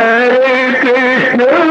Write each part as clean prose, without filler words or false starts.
Hare Krishna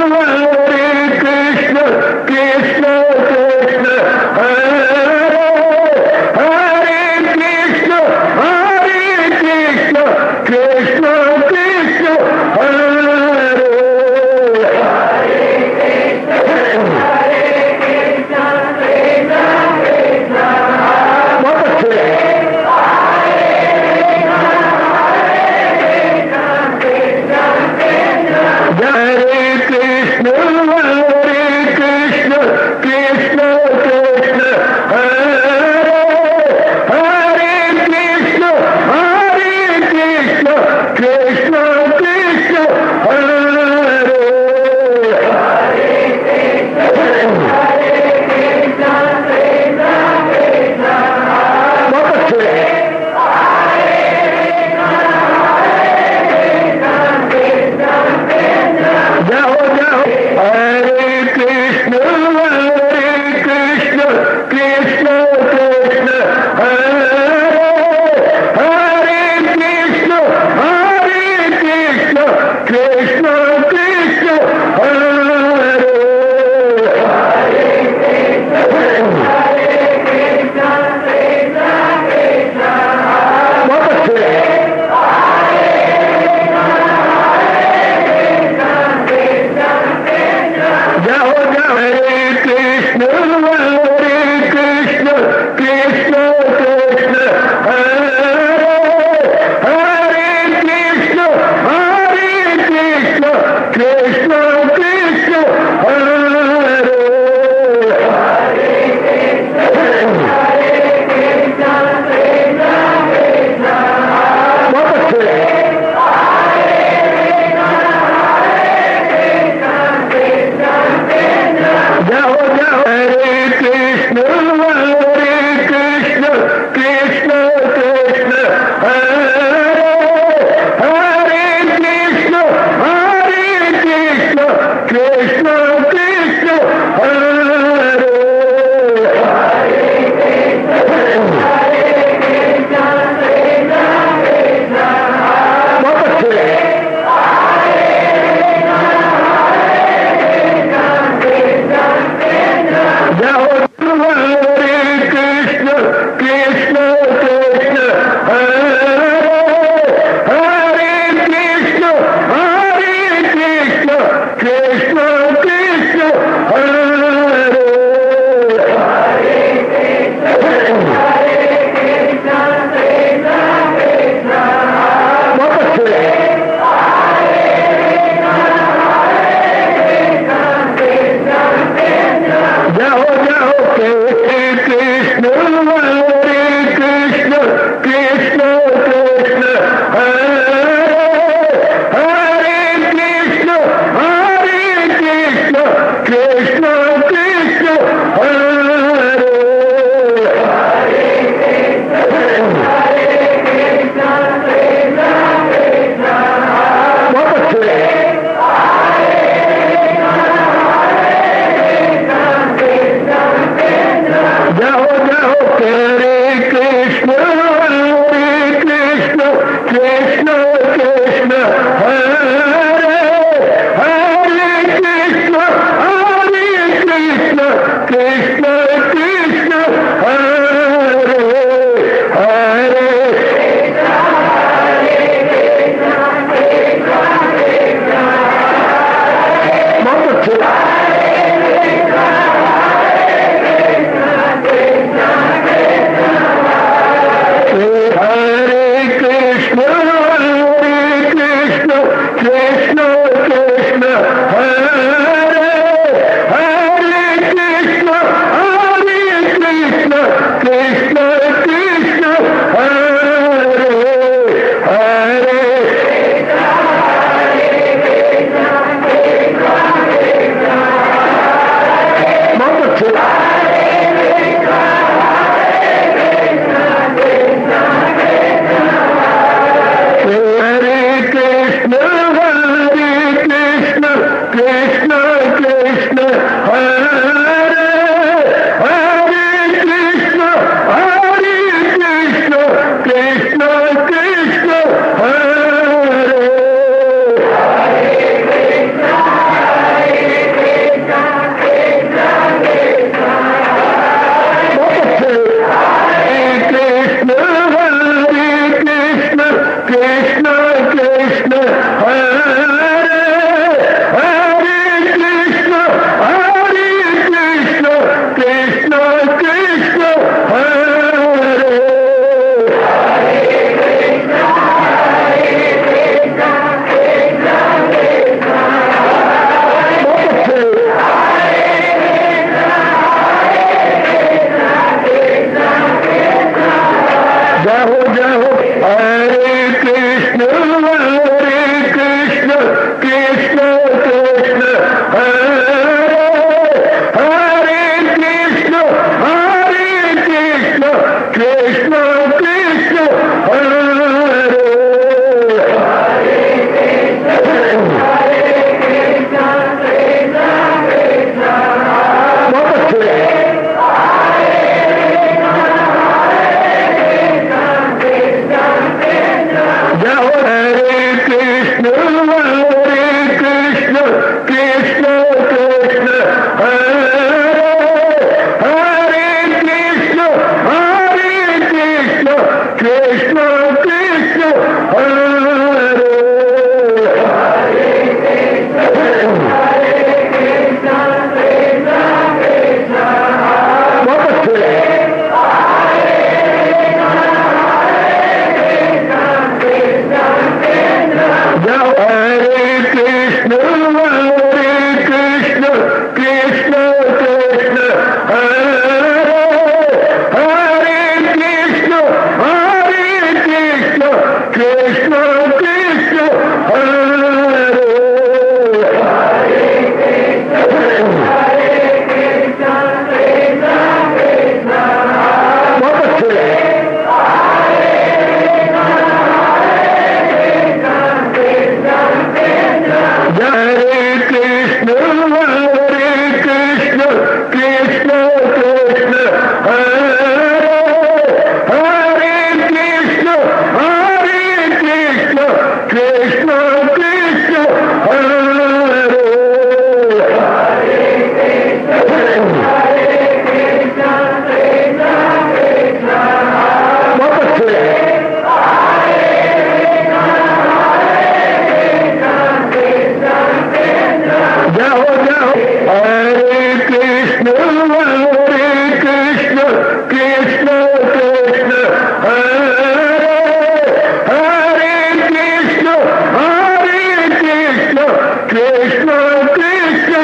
Krishna Krishna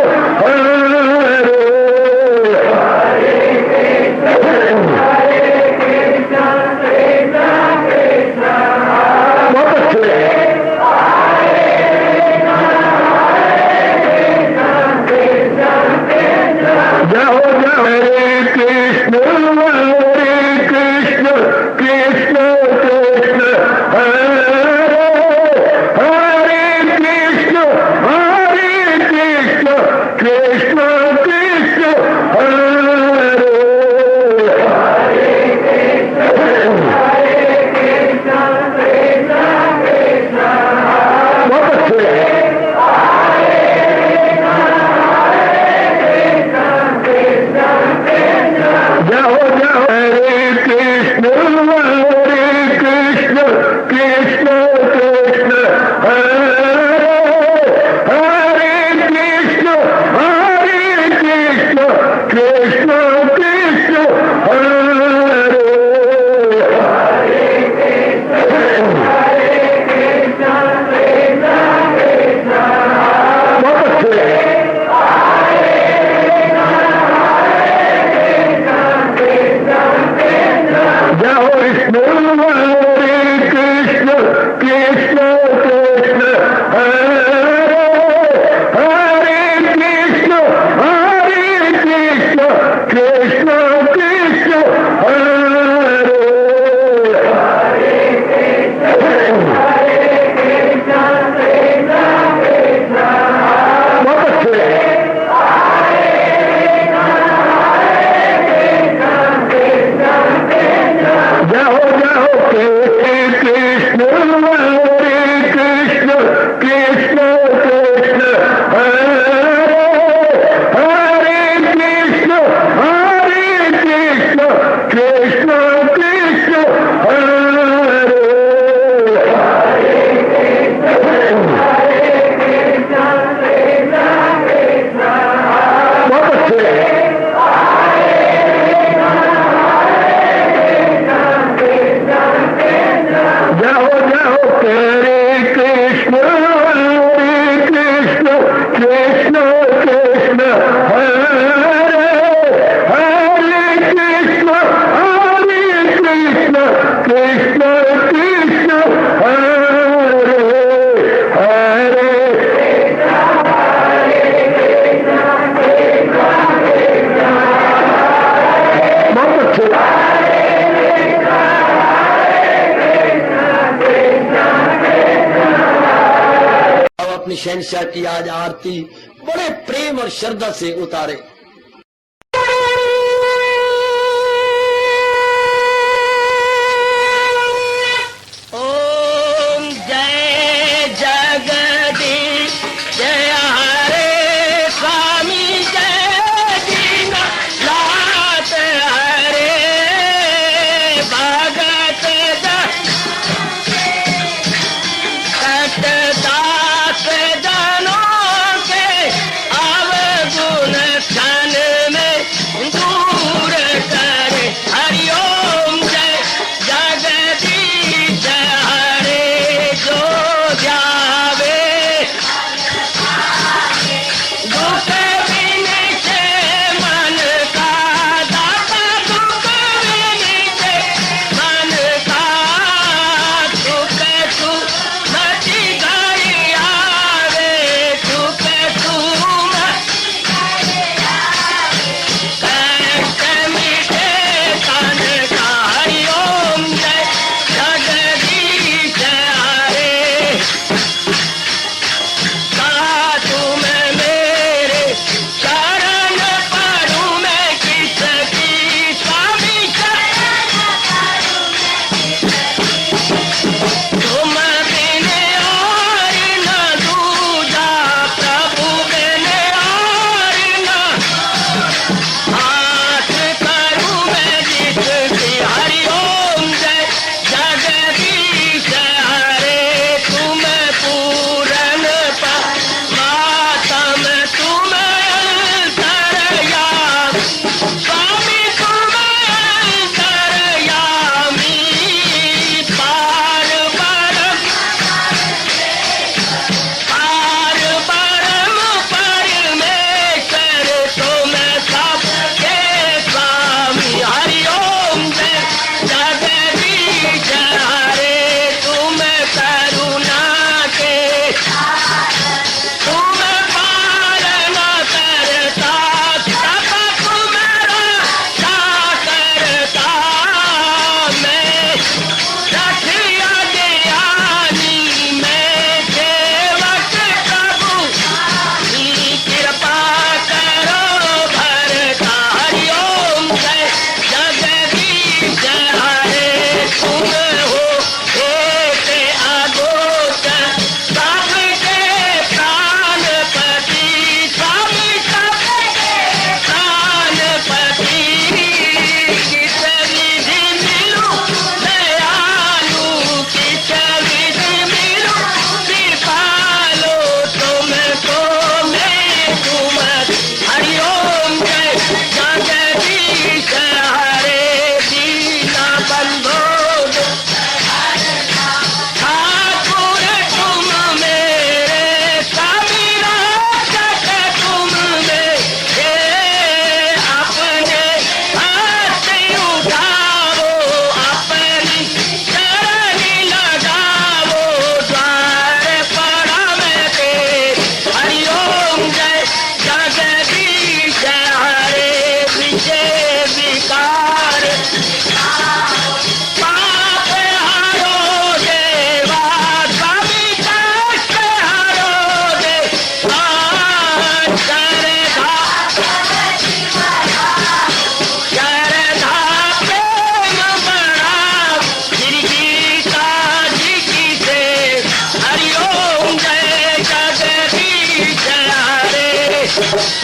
हरे जाओ जाओ हरे कृष्ण कृष्ण कृष्ण हरे हरे कृष्ण कृष्ण कृष्ण हरे बहुत अच्छे जाओ जाओ हरे कृष्ण कृष्ण कृष्ण हरे हरे कृष्ण कृष्ण कृष्ण हरे बहुत अच्छे जाओ विष्णु हरे कृष्ण कृष्ण हरे हरे कृष्ण कृष्ण कृष्ण हरे बहुत अच्छे जाओ जाओ कृष्ण हरे कृष्ण कृष्ण हरे हरे कृष्ण कृष्ण कृष्ण हरे बहुत अच्छे जाओ जाओ हरे कृष्ण कृष्ण हरे हरे कृष्ण कृष्ण कृष्ण हरे हरे बहुत अच्छे अपनी शहंशाह की आज आरती बड़े प्रेम और श्रद्धा से उतारे। ओम जय जगदीश जय हरे स्वामी जय दीनानाथ हरे भगत दास जनों के अवगुण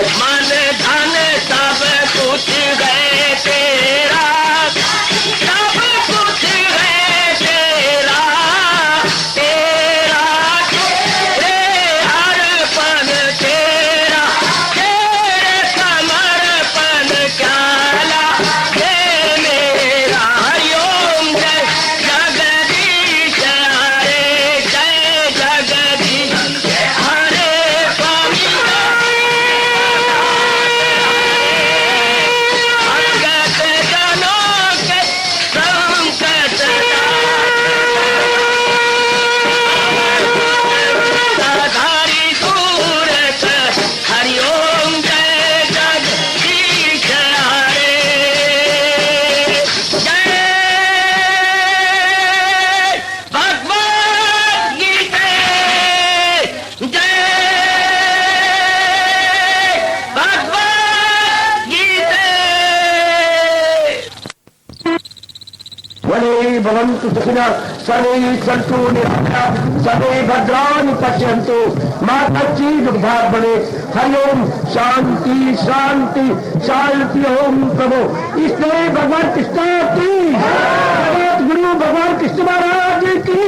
मन धन सब कुछ है तेरा, सब कुछ है तेरा, तेरा तेरे हर पल तेरा, तेरे समर्पण क्या हे मेरा हरिओम जय जगदीश हरे, जय जगदीश हरे स्वामी भगत जनों के संकट साधारी दूर हरिओम जय जगदीश हरे, जय भगवद गीता, जय भगवद गीता। वने भवन्तु सुखिनः सर्वे सन्तु निरामयाः सर्वे भद्राणि पश्यन्तु मा कश्चित् दुर्भाग् भवेत्। हरि ओम शांति शांति शांति। ओम प्रभु इसलिए भगवान कृष्ण की जगत गुरु भगवान कृष्ण महाराज की।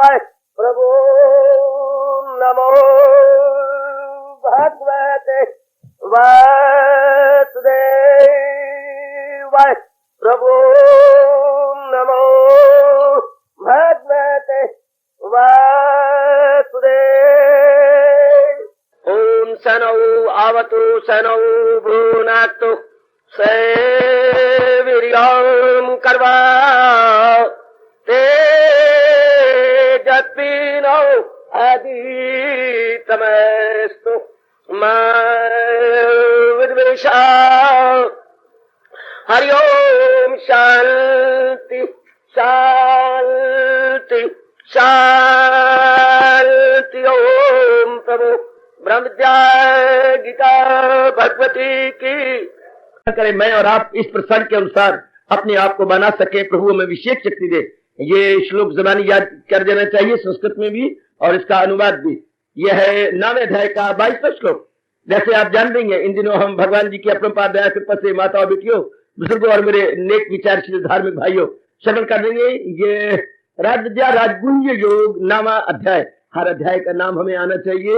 प्रभु नमो भगवते वासुदेवाय प्रभु नमो भगवते वासुदेव। ओम सनौ आवतु सनौ भ्रूनातु सेवीर्यं कर्वा तेजस्विनो अधीतमस्तु मा विद्वेषा। हरि ओम शांति शांति शांति। ओम प्रभु ब्रह्म विद्या गीता भगवती की करें। मैं और आप इस प्रसंग के अनुसार अपने आप को बना सके, प्रभु हमें विशेष शक्ति दे। ये श्लोक जबानी याद कर देना चाहिए, संस्कृत में भी और इसका अनुवाद भी। यह है 9वें अध्याय का 22वां श्लोक। जैसे आप जान रही हैं, इन दिनों हम भगवान जी की अपरंपार दया कृपा से माताओं बेटियों बुजुर्गों और मेरे नेक विचारशील धार्मिक भाइयों श्रवण कर देंगे ये राजविद्या राजगुह्य योग 9वां अध्याय। हर अध्याय का नाम हमें आना चाहिए।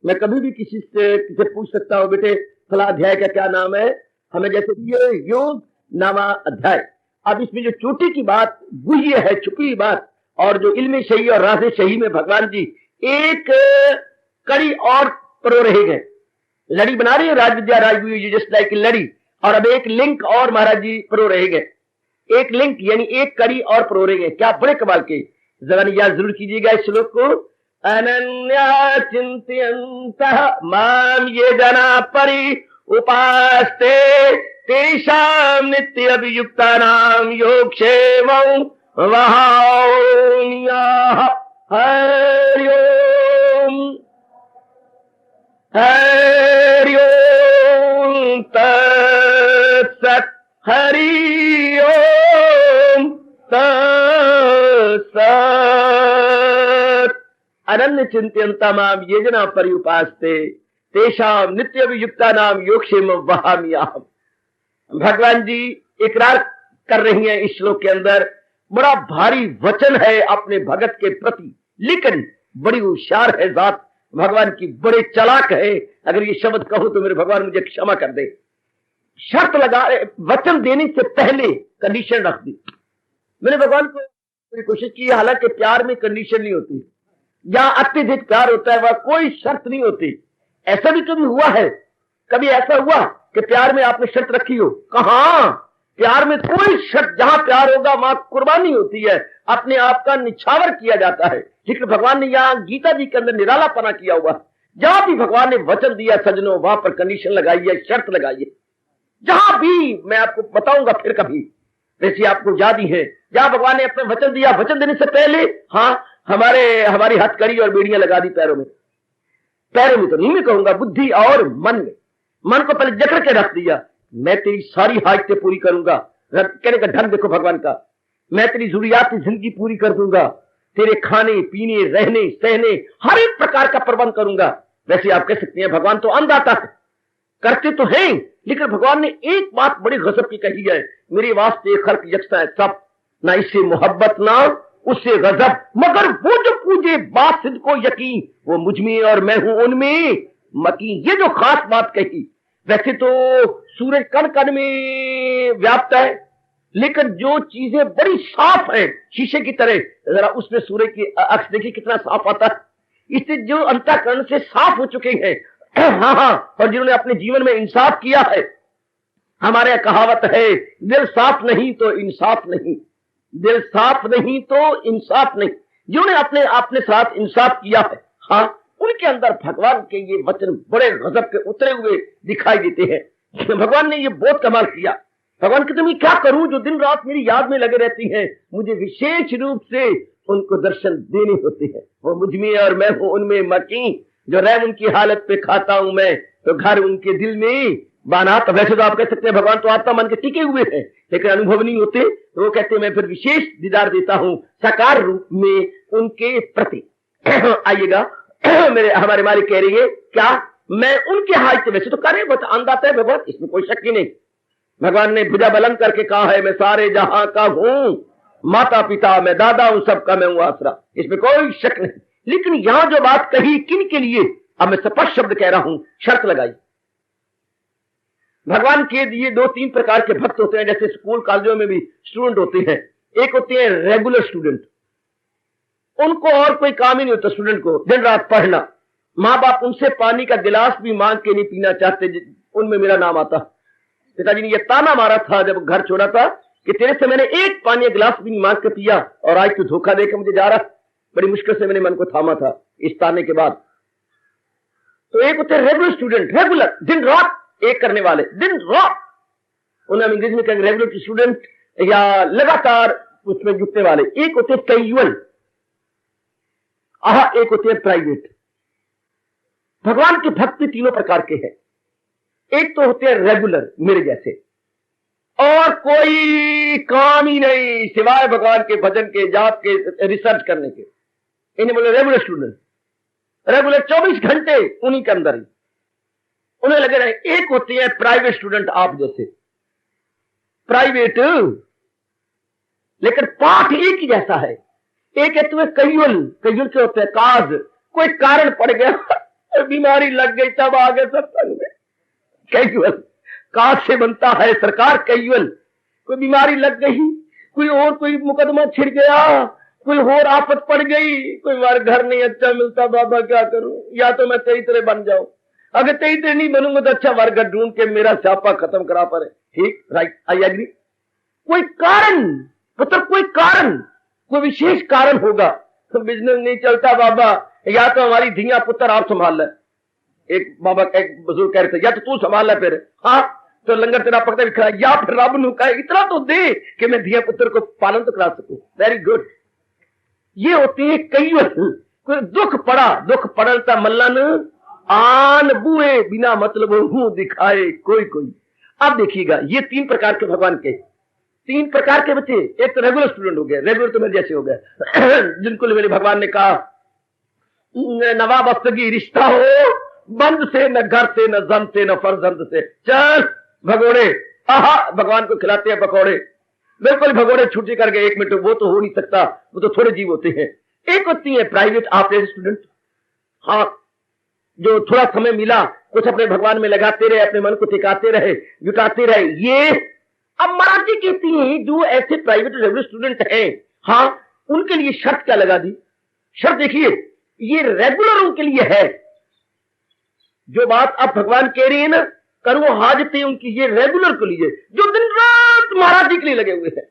मैं कभी भी किसी से पूछ सकता हूँ, बेटे फला अध्याय का क्या नाम है, हमें जैसे ये योग 9वां अध्याय। अब इसमें जो चोटी की बात गुह्य है, छुपी बात, और जो इल्म शही और राज शही में भगवान जी एक कड़ी और परो रहे गए। लड़ी बना रहे हैं राजविद्या राजगुह्य जस्ट लाइक लड़ी, और अब एक लिंक और महाराज जी परो रहे गए। एक लिंक यानी एक कड़ी और परो रहे गए। क्या बड़े कमाल के, जरा याद जरूर कीजिएगा इस श्लोक को। अनन्या चिंतयन्तः माम ये जना परि उपास्ते तेषां नित्य अभियुक्तानां योगक्षेमं वहाम्यहम्। हरि ओम हरि ओम तत्सत्। हरि ओम तत्सत्। अनन्य चिंतयन्ता माम ये जना परि उपास्ते तेषां नित्य अभियुक्तानां योगक्षेमं वहाम्यहम्। भगवान जी इकरार कर रही हैं इस श्लोक के अंदर। बड़ा भारी वचन है अपने भगत के प्रति, लेकिन बड़ी होशियार है जात भगवान की, बड़े चालाक है। अगर ये शब्द कहूं तो मेरे भगवान मुझे क्षमा कर दे। शर्त लगा, वचन देने से पहले कंडीशन रख दी। मैंने भगवान को पूरी कोशिश की, हालांकि प्यार में कंडीशन नहीं होती। जहां अत्यधिक प्यार होता है वह कोई शर्त नहीं होती। ऐसा भी कभी हुआ है, कभी ऐसा हुआ कि प्यार में आपने शर्त रखी हो? कहां, प्यार में कोई शर्त, जहां प्यार होगा वहां कुर्बानी होती है, अपने आप का निछावर किया जाता है। लेकिन भगवान ने यहाँ गीता जी के अंदर निरालापना किया हुआ। जहां भी भगवान ने वचन दिया सज्जनों, वहां पर कंडीशन लगाई है, शर्त लगाई है। जहां भी, मैं आपको बताऊंगा फिर कभी, वैसे आपको याद ही है, जहां भगवान ने अपना वचन दिया, वचन देने से पहले हमारी हथकड़ी और बेड़ियां लगा दी पैरों में। पैरों में तो नहीं मैं कहूंगा, बुद्धि और मन में। मन को पहले जकड़ के रख दिया, मैं तेरी सारी हाजतें पूरी करूंगा। कहने का ढंग देखो भगवान का, मैं तेरी जरूरियात की जिंदगी पूरी कर दूंगा, तेरे खाने पीने रहने सहने हर एक प्रकार का प्रबंध करूंगा। वैसे आप कह सकते हैं भगवान तो अन्नदाता है, करते तो हैं, लेकिन भगवान ने एक बात बड़ी गजब की कही है, मेरे वास्ते खल्क यकसा है सब, ना इससे मोहब्बत ना उससे गजब, मगर वो जो पूजे बात सिद्ध को यकीन, वो मुझ में और मैं हूं उनमें मकीन। ये जो खास बात कही, वैसे तो सूरज कण कण में व्याप्त है, लेकिन जो चीजें बड़ी साफ है शीशे की तरह, जरा उसमें सूरज की अक्स देखिए कितना साफ आता है। इससे जो अंतःकरण से साफ हो चुके हैं और जिन्होंने अपने जीवन में इंसाफ किया है। हमारे कहावत है, दिल साफ नहीं तो इंसाफ नहीं, दिल साफ नहीं तो इंसाफ नहीं। जिन्होंने अपने साथ इंसाफ किया है, उनके अंदर भगवान के ये वचन बड़े गजब के उतरे हुए दिखाई देते हैं। भगवान ने ये बहुत कमाल किया। भगवान कहते मैं क्या करूं, जो दिन रात मेरी याद में लगे रहती हैं, मुझे विशेष रूप से उनको दर्शन देने होते हैं। वो मुझ में और मैं हूं उनमें मकीन, जो रैन उनकी हालत पे खाता हूं मैं, तो घर उनके दिल में बाना। तो वैसे तो आप कह सकते हैं भगवान तो आपका मन के टिके हुए हैं, लेकिन अनुभव नहीं होते, तो वो कहते हैं मैं फिर विशेष दीदार देता हूं साकार रूप में उनके प्रति। आइएगा, हमारे मालिक कह रही है क्या, मैं उनके हाथ से, वैसे तो करे बस अंदाता है भगवान, इसमें कोई शक ही नहीं। भगवान ने भुजा बुलंद करके कहा है मैं सारे जहां का हूं, माता पिता, मैं दादा हूं, सबका मैं हूं आसरा, इसमें कोई शक नहीं। लेकिन यहां जो बात कही किन के लिए, अब मैं स्पष्ट शब्द कह रहा हूं, शर्त लगाई। भगवान के ये 2-3 प्रकार के भक्त होते हैं, जैसे स्कूल कॉलेजों में भी स्टूडेंट होते हैं। एक होते हैं रेगुलर स्टूडेंट, उनको और कोई काम ही नहीं होता, स्टूडेंट को दिन रात पढ़ना। माँ बाप उनसे पानी का गिलास भी मांग के नहीं पीना चाहते, उनमें मेरा नाम आता। पिताजी ने यह ताना मारा था जब घर छोड़ा था कि तेरे से मैंने एक पानी का गिलास भी नहीं मांग के पिया और आज तू धोखा देकर मुझे जा रहा। बड़ी मुश्किल से मैंने मन को थामा था इस ताने के बाद। तो एक होते रेगुलर स्टूडेंट, रेगुलर दिन रात एक करने वाले, दिन रात, उन्हें हम इंग्लिश में कहेंगे रेगुलर स्टूडेंट या लगातार उसमें जुटने वाले। एक होते कैजुअल, एक होते हैं प्राइवेट। भगवान के भक्त तीनों प्रकार के हैं। एक तो होते हैं रेगुलर, मेरे जैसे, और कोई काम ही नहीं सिवाय भगवान के भजन के, जाप के, रिसर्च करने के, इन्हें बोले रेगुलर स्टूडेंट। रेगुलर 24 घंटे उन्हीं के अंदर ही उन्हें लगे रहे। एक होती है प्राइवेट स्टूडेंट, आप जैसे प्राइवेट, लेकिन पाठ एक ही जैसा है। एक है तुम्हें कैजुअल, कैजुअल के होते हैं काज, कोई कारण पड़ गया, बीमारी लग गई तब आ गए सत्संग में। कैजुअल काज से बनता है सरकार, कैजुअल कोई बीमारी लग गई, कोई मुकदमा छिड़ गया, कोई और आफत पड़ गई, कोई बार घर नहीं अच्छा मिलता, बाबा क्या करूं, या तो मैं तेरी तरह बन जाऊं, अगर तेरी तरह नहीं बनूंगा तो अच्छा वर्ग ढूंढ के मेरा स्यापा खत्म करा पड़े। ठीक, राइट, आई एग्री। कोई कारण, मतलब कोई कारण, कोई विशेष कारण होगा तो बिजनेस नहीं चलता बाबा, या तो हमारी धिया पुत्र आप संभाल ले। एक बाबा, एक बुजुर्ग कह रहे थे, या तो तू संभाल ले फिर, हाँ तो लंगर तेरा पकड़ा भी खड़ा, या फिर रब नु कहे इतना तो दे कि मैं धिया पुत्र को पालन तो करा सकूं। Very good. ये होती है कैजुअल। कोई दुख पड़ता मल्लन आन बुए, बिना मतलब मुंह दिखाए कोई। अब देखिएगा, ये 3 प्रकार के भगवान के, 3 प्रकार के बच्चे। एक तो रेगुलर स्टूडेंट हो गए, रेगुलर तो मेरे जैसे हो गए, जिनको मेरे भगवान ने कहा नवाब अफ्तगी रिश्ता हो, बंद से न घर से न जम से न फर्जंद से, चल भगोड़े, आहा भगवान को खिलाते हैं पकौड़े, बिल्कुल भगोड़े छुट्टी कर गए 1 मिनट, वो तो हो नहीं सकता, वो तो थोड़े जीव होते हैं। एक होती है प्राइवेट, आप स्टूडेंट, हाँ जो थोड़ा समय मिला कुछ अपने भगवान में लगाते रहे, अपने मन को टिकाते रहे, जुटाते रहे। ये अब महाराज जी कहती हैं जो ऐसे प्राइवेट रेगुलर स्टूडेंट हैं, हाँ उनके लिए शर्त क्या लगा दी। शर्त देखिए, ये रेगुलरों के लिए है। जो बात आप भगवान कह रही है ना, करो हाजते उनकी, ये रेगुलर के लिए, जो दिन रात महाराज जी के लिए लगे हुए हैं,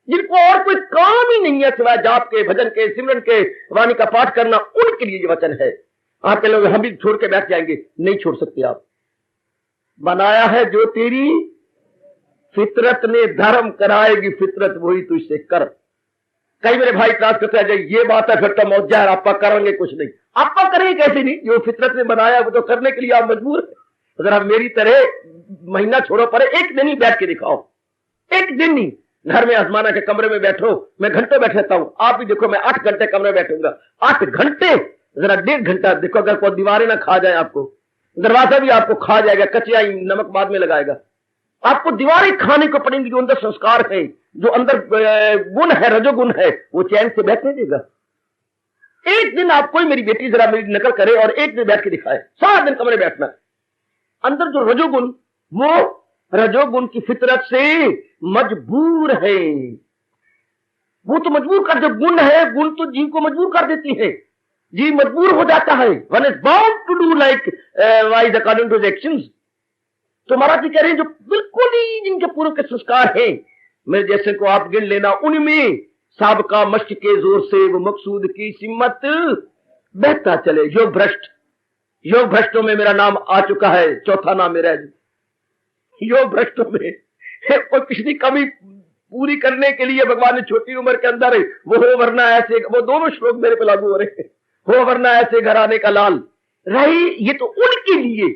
जिनको और कोई काम ही नहीं है सिवाय जाप के, भजन के, सिमरन के, वाणी का पाठ करना, उनके लिए ये वचन है। आपके लोग हम भी छोड़ के बैठ जाएंगे, नहीं छोड़ सकते आप। बनाया है जो तेरी फितरत ने, धर्म कराएगी फितरत वही तुझसे कर। कई मेरे भाई क्लास करते हैं, ये बात है फिर तो मौजा है, आपका करेंगे कुछ नहीं। आपका करेंगे कैसे नहीं, जो फितरत ने बनाया वो तो करने के लिए आप मजबूर है। अगर आप मेरी तरह महीना छोड़ो पड़े, एक दिन ही बैठ के दिखाओ, एक दिन नहीं। घर में आजमाना के कमरे में बैठो, मैं घंटों बैठ रहता हूं, आप भी देखो मैं 8 घंटे कमरे में बैठूंगा, 8 घंटे, जरा 1.5 घंटा देखो, अगर कोई दीवारें ना खा जाए, आपको दरवाजा भी आपको खा जाएगा, कचिया नमक बाद में लगाएगा, आपको दीवारें खाने को पड़ेंगी। जो अंदर संस्कार है, जो अंदर गुण है, रजोगुण है, वो चैन से बैठने देगा। एक दिन आपको, मेरी बेटी जरा मेरी नकल करे और एक दिन बैठ के दिखाए, सारा दिन कमरे बैठना, अंदर जो रजोगुण, वो रजोगुण की फितरत से मजबूर है। वो तो मजबूर कर, जो गुण है, गुण तो जीव को मजबूर कर देती है, जीव मजबूर हो जाता है। One is bound to do likewise according to the actions. तो महाराज जी कह रहे हैं जो बिल्कुल ही जिनके पूर्व के संस्कार हैं, मेरे जैसे को आप गिन लेना, उनमें साबका मश्क के जोर से वो मकसूद की सिमत बहता चले। योग भ्रष्टों में मेरा नाम आ चुका है, चौथा नाम मेरा है योग भ्रष्टों में। और पिछली कमी पूरी करने के लिए भगवान ने छोटी उम्र के अंदर वो हो वरना ऐसे, वो दोनों श्लोक मेरे पे लागू हो रहे हैं, हो वरना ऐसे घर आने का लाल रही। ये तो उनके लिए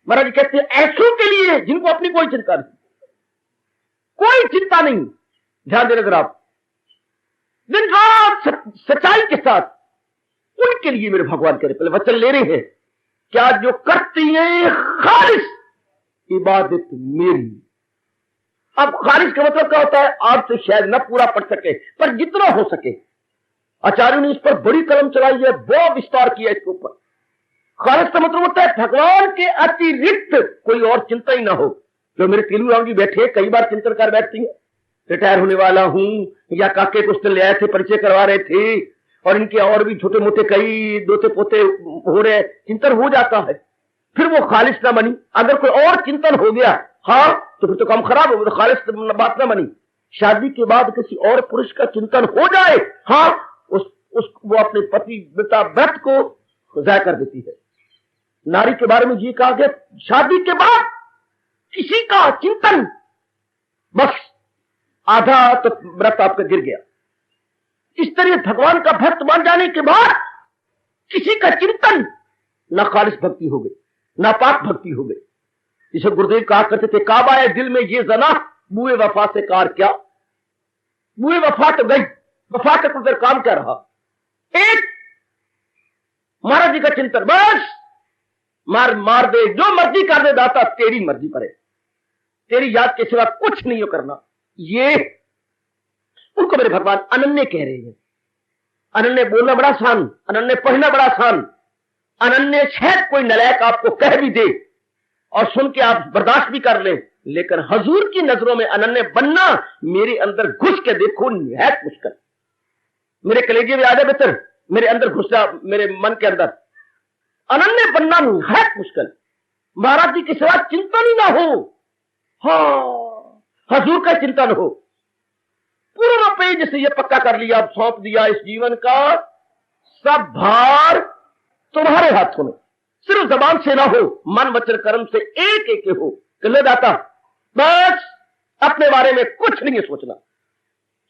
महाराज जी कहते हैं, ऐसों के लिए जिनको अपनी कोई चिंता नहीं, कोई चिंता नहीं। ध्यान देना जरा आप, दिन रात सच्चाई के साथ, उनके लिए मेरे भगवान करे पहले वचन ले रहे हैं, क्या जो करती है खालिस इबादत मेरी, अब खारिज का मतलब क्या होता है? आप से शायद न पूरा पढ़ सके, पर जितना हो सके। आचार्यों ने इस पर बड़ी कलम चलाई है, बहुत विस्तार किया इसके ऊपर। खारिज का मतलब होता है भगवान के अतिरिक्त कोई और चिंता ही ना हो। जो मेरे तीनू राम जी बैठे, कई बार चिंतन कर बैठती है, रिटायर होने वाला हूं, या काके कुछ दिन ले आए थे, परिचय करवा रहे थे, और इनके और भी छोटे मोटे कई दोते पोते हो रहे, चिंतन हो जाता है, फिर वो खालिश ना बनी। अगर कोई और चिंतन हो गया, हाँ, तो फिर तो काम खराब हो गया, तो खालिश बात ना बनी। शादी के बाद किसी और पुरुष का चिंतन हो जाए, हाँ, वो अपने पति पिता व्रत को जाया कर देती है। नारी के बारे में ये कहा गया, शादी के बाद किसी का चिंतन, बस आधा तो व्रत आपका गिर गया। इस तरह भगवान का भक्त बन जाने के बाद किसी का चिंतन, ना खालिश भक्ति हो गई, ना पाक भक्ति हो गई। जिसे गुरुदेव कहा करते थे, काबा है दिल में ये जना, बुए वफा से कार क्या। बुए वफा तो गई, वफा का तो फिर काम क्या रहा। एक महाराज जी का चिंतन, बस मार दे, जो मर्जी कर दे दाता, तेरी मर्जी करे, तेरी याद के सिवा कुछ नहीं हो करना। ये उनको मेरे भगवान अनन्य कह रहे हैं। अनन्य बोलना बड़ा आसान, अनन्य पढ़ना बड़ा आसान, अनन्य शायद कोई नलायक आपको कह भी दे और सुन के आप बर्दाश्त भी कर ले, लेकिन हजूर की नजरों में अनन्य बनना, मेरे अंदर घुस के देखो, निहायत मुश्किल। मेरे कलेजे में आ जाए बेहतर, मेरे अंदर घुस जा, मेरे मन के अंदर अनन्य बनना निहायत मुश्किल। महाराज जी के सिवा चिंतन ही ना हो, हाँ, हजूर का चिंतन हो, पूर्ण पे जैसे ये पक्का कर लिया, सौंप दिया इस जीवन का सब भार तुम्हारे हाथों में, सिर्फ जबान से ना हो, मन वचन कर्म से एक एक हो। ले दाता, बस अपने बारे में कुछ नहीं सोचना,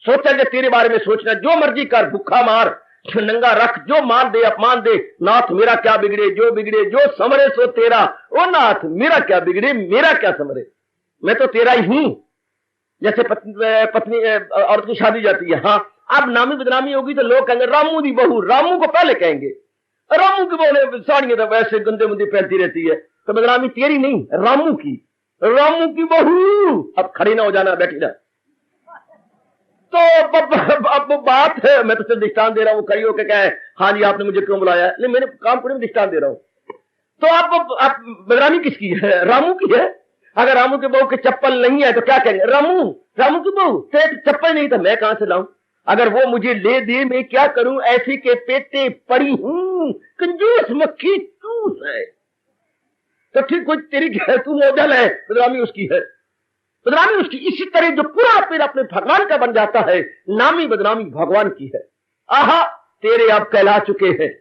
सोचेंगे तेरे बारे में सोचना, जो मर्जी कर, भूखा मार, नंगा रख, जो मान दे अपमान दे, नाथ मेरा क्या बिगड़े, जो बिगड़े जो समरे सो तेरा, ओ नाथ मेरा क्या बिगड़े, मेरा क्या समरे, मैं तो तेरा ही हूं। जैसे पत्नी औरत की शादी जाती है, हाँ, अब नामी बदनामी होगी तो लोग कहेंगे रामू दी बहू, रामू को पहले कहेंगे, रामू की बहू ने साड़ियां तो वैसे गंदे मुंदे पहनती रहती है, तो बदनामी तेरी नहीं, रामू की, रामू की बहू। अब खड़ी ना हो जाना, बैठी ना। तो अब बात है, मैं तो सिर्फ दृष्टान दे रहा हूँ, करियो के क्या है, हाँ जी आपने मुझे क्यों बुलाया, नहीं मैंने काम करने में दृष्टान दे रहा हूँ। तो आप बदनामी किसकी है? रामू की है। अगर रामू के बहू के चप्पल नहीं है तो क्या कहेंगे, रामू की बहू चप्पल नहीं, तो मैं कहां से लाऊं, अगर वो मुझे ले दे मैं क्या करूं, ऐसी के पेटे पड़ी हूं, कंजूस मक्खी चूस है। तो ठीक कोई तेरी तू मॉडल है, बदनामी उसकी है, बदनामी उसकी। इसी तरह जो पूरा पेड़ अपने भगवान का बन जाता है, नामी बदनामी भगवान की है। आहा तेरे अब कहला चुके हैं,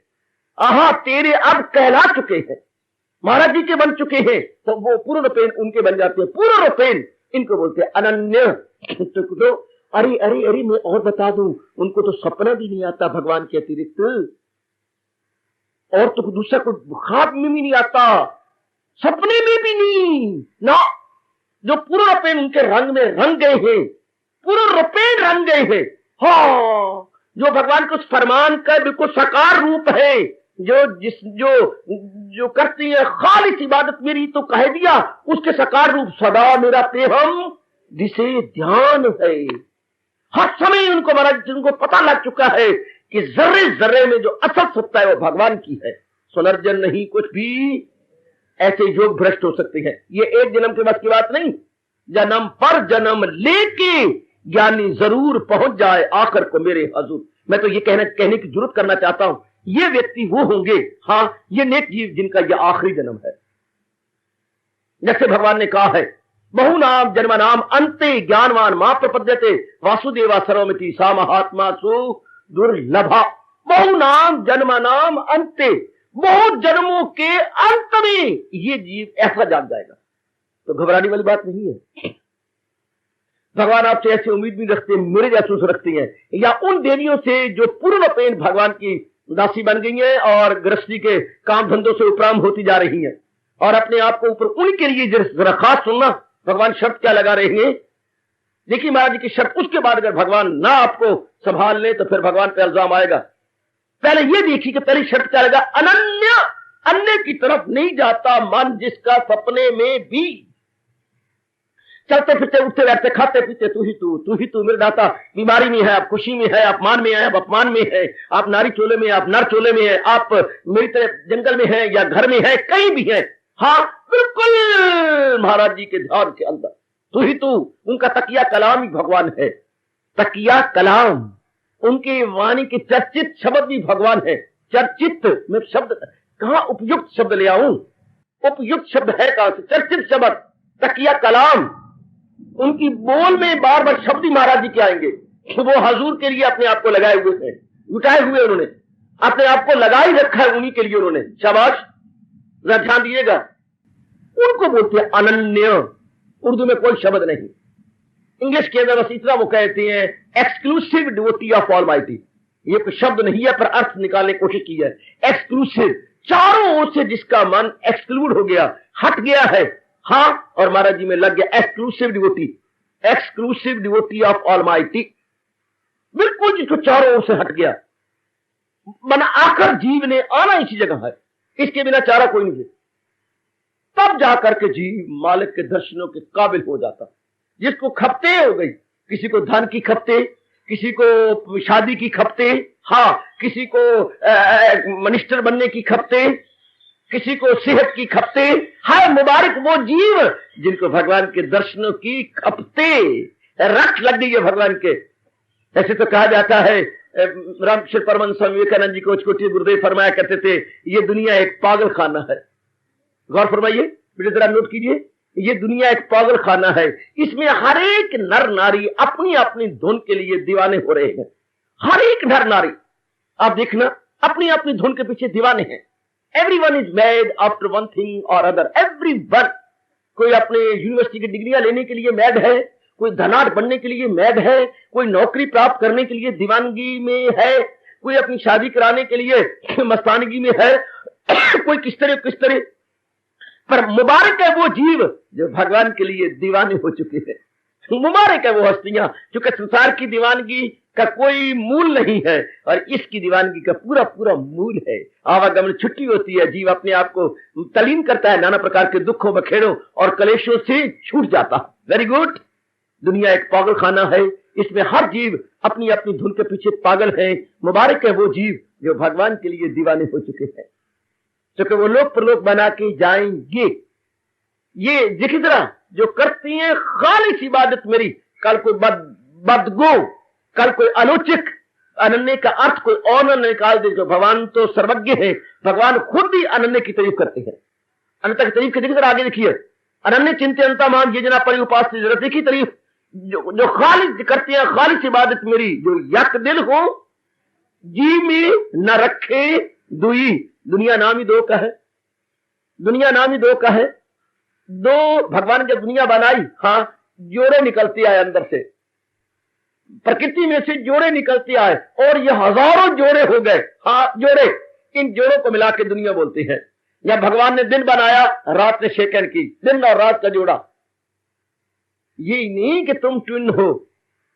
आहा तेरे अब कहला चुके हैं, महाराज जी के बन चुके हैं, तो वो पूर्ण रूपेण उनके बन जाते हैं। पूर्ण रूपेण इनको बोलते हैं अनन्य। तो अरे अरे अरे मैं और बता दूं, उनको तो सपना भी नहीं आता भगवान के अतिरिक्त, और तो दूसरा को ख्वाब में भी नहीं आता, सपने में भी नहीं ना। जो पूर्ण रूपेण उनके रंग में रंग गए हैं, पूर्ण रूपेण रंग गए हैं, हाँ, जो भगवान को फरमान का बिल्कुल साकार रूप है, जो करती है खालिस इबादत मेरी तो कह दिया, उसके साकार रूप सदा मेरा पेहम जिसे ध्यान है। हर समय उनको महाराज उनको पता लग चुका है कि जर्रे जर्रे में जो असल सत्ता है वो भगवान की है, सुनर्जन नहीं कुछ भी। ऐसे योग भ्रष्ट हो सकते हैं, ये एक जन्म के बाद की बात नहीं, जन्म पर जन्म लेके ज्ञानी जरूर पहुंच जाए आखिर को मेरे हजूर। मैं तो ये कहने की जरूरत करना चाहता हूं, ये व्यक्ति वो होंगे, हाँ, ये नेक जीव जिनका ये आखिरी जन्म है। जैसे भगवान ने कहा है, बहु नाम जन्म नाम अंते ज्ञानवान मां प्रपद्यते वासुदेवा सर्वमिति सा महात्मा सु दुर्लभा। बहु नाम जन्म नाम अंते, बहुत जन्मों के अंत में ये जीव ऐसा जान जाएगा। तो घबराने वाली बात नहीं है। भगवान आपसे ऐसी उम्मीद भी रखते हैं, मेरे जासूस रखती हैं, या उन देवियों से जो पूर्ण पेन भगवान की दासी बन गई हैं और गृहस्थी के काम धंधों से उपराम होती जा रही हैं, और अपने आप को ऊपर उनके लिए जरा खास सुनना, भगवान शर्त क्या लगा रहे हैं। देखिए महाराज जी की शर्त, उसके बाद अगर भगवान ना आपको संभाल ले तो फिर भगवान पे इल्जाम आएगा। पहले ये देखिए कि पहली शर्त क्या लगा, अनन्य, अन्य की तरफ नहीं जाता मन जिसका सपने में भी। चलते फिरते उठते बैठते खाते पीते तू ही तू मेरे दाता। बीमारी में है आप, खुशी में है आप, मान में है आप, अपमान में है आप, नारी चोले में आप, नर चोले में है आप, मेरी तरह जंगल में है या घर में है, कहीं भी है। हाँ बिल्कुल महाराज जी के ध्यान के अंदर तू उनका तकिया कलाम ही भगवान है। तकिया कलाम उनकी वाणी के चर्चित शब्द भी भगवान है। चर्चित में शब्द कहां उपयुक्त शब्द ले आऊं? उपयुक्त शब्द है कहां से? चर्चित शब्द तकिया कलाम। उनकी बोल में बार बार शब्द ही महाराज जी के आएंगे कि वो हजूर के लिए अपने आप को लगाए हुए हैं, जुटाए हुए उन्होंने अपने आप को लगा ही रखा है उन्हीं के लिए उन्होंने। शाबाश, जरा ध्यान दीजिएगा। उनको बोलते हैं अनन्य। उर्दू में कोई शब्द नहीं, इंग्लिश के अंदर बस इतना वो कहते हैं एक्सक्लूसिव डिवोटी ऑफ ऑलमाइटी। ये कोई शब्द नहीं है पर अर्थ निकालने की कोशिश की है। एक्सक्लूसिव, चारों ओर से जिसका मन एक्सक्लूड हो गया, हट गया है। हाँ, और महाराज जी में लग गया एक्सक्लूसिव डिवोटी ऑफ ऑलमाइटी। बिल्कुल जिसको चारों ओर से हट गया, मन आखिर जीव ने आना इसी जगह है, इसके बिना चारा कोई नहीं है। तब जाकर के जीव मालिक के दर्शनों के काबिल हो जाता। जिसको खपते हो गई, किसी को धन की खपते, किसी को शादी की खपते, हाँ किसी को मिनिस्टर बनने की खपते, किसी को सेहत की खपते। हाय मुबारक वो जीव जिनको भगवान के दर्शनों की खपते रख लग गई है भगवान के। ऐसे तो कहा जाता है, रामकृष्ण परमहंस स्वामी विवेकानंद जी को छोटे गुरुदेव फरमाया करते थे, ये दुनिया एक पागल खाना है। गौर फरमाइए, बेटे जरा नोट कीजिए, ये दुनिया एक पागल खाना है। इसमें हर एक नर नारी अपनी अपनी धुन के लिए दीवाने हो रहे हैं। हर एक नर नारी आप देखना अपनी अपनी धुन के पीछे दीवाने हैं। Everyone is mad after one thing और अदर। एवरीवन, कोई अपने यूनिवर्सिटी की डिग्रियां लेने के लिए मैड है, कोई धनाढ़ बनने के लिए मैड है, कोई नौकरी प्राप्त करने के लिए दीवानगी में है, कोई अपनी शादी कराने के लिए मस्तानगी में है, कोई किस तरह। पर मुबारक है वो जीव जो भगवान के लिए दीवाने हो चुके हैं। मुबारक है वो हस्तियां, क्योंकि संसार की दीवानगी का कोई मूल नहीं है और इसकी दीवानगी का पूरा पूरा मूल है। आवागमन छुट्टी होती है, जीव अपने आप को तलीन करता है, नाना प्रकार के दुखों बखेड़ों और कलेशों से छूट जाता। Very good. दुनिया एक पागल खाना है, इसमें हर जीव अपनी अपनी धुन के पीछे पागल है। मुबारक है वो जीव जो भगवान के लिए दीवाने हो चुके हैं, क्योंकि वो लोक प्रलोक बना के जाएंगे। ये देखिए जरा, जो करती हैं खालिस इबादत मेरी, कल कोई बदगो, कल कोई आलोचक अनन्य का अर्थ कोई और न निकाल दे। जो भगवान तो सर्वज्ञ है, भगवान खुद ही अनन्य की तारीफ करते हैं। अनंत की तारीफ देखिए जरा, आगे देखिए, अनन्य चिंतनता मान ये जना परि उपास की तारीफ, जो खालिस करते हैं खालिस इबादत मेरी, जो यक दिल हो जी में न रखे दुई। दुनिया नाम ही दो का है, दुनिया नाम ही दो का है। दो भगवान जब दुनिया बनाई, हाँ जोड़े निकलते आए अंदर से, प्रकृति में से जोड़े निकलते आए और ये हजारों जोड़े हो गए। हाँ जोड़े, इन जोड़ों को मिला के दुनिया बोलते हैं। या भगवान ने दिन बनाया, रात ने सेकंड की, दिन और रात का जोड़ा। ये नहीं कि तुम ट्विन हो,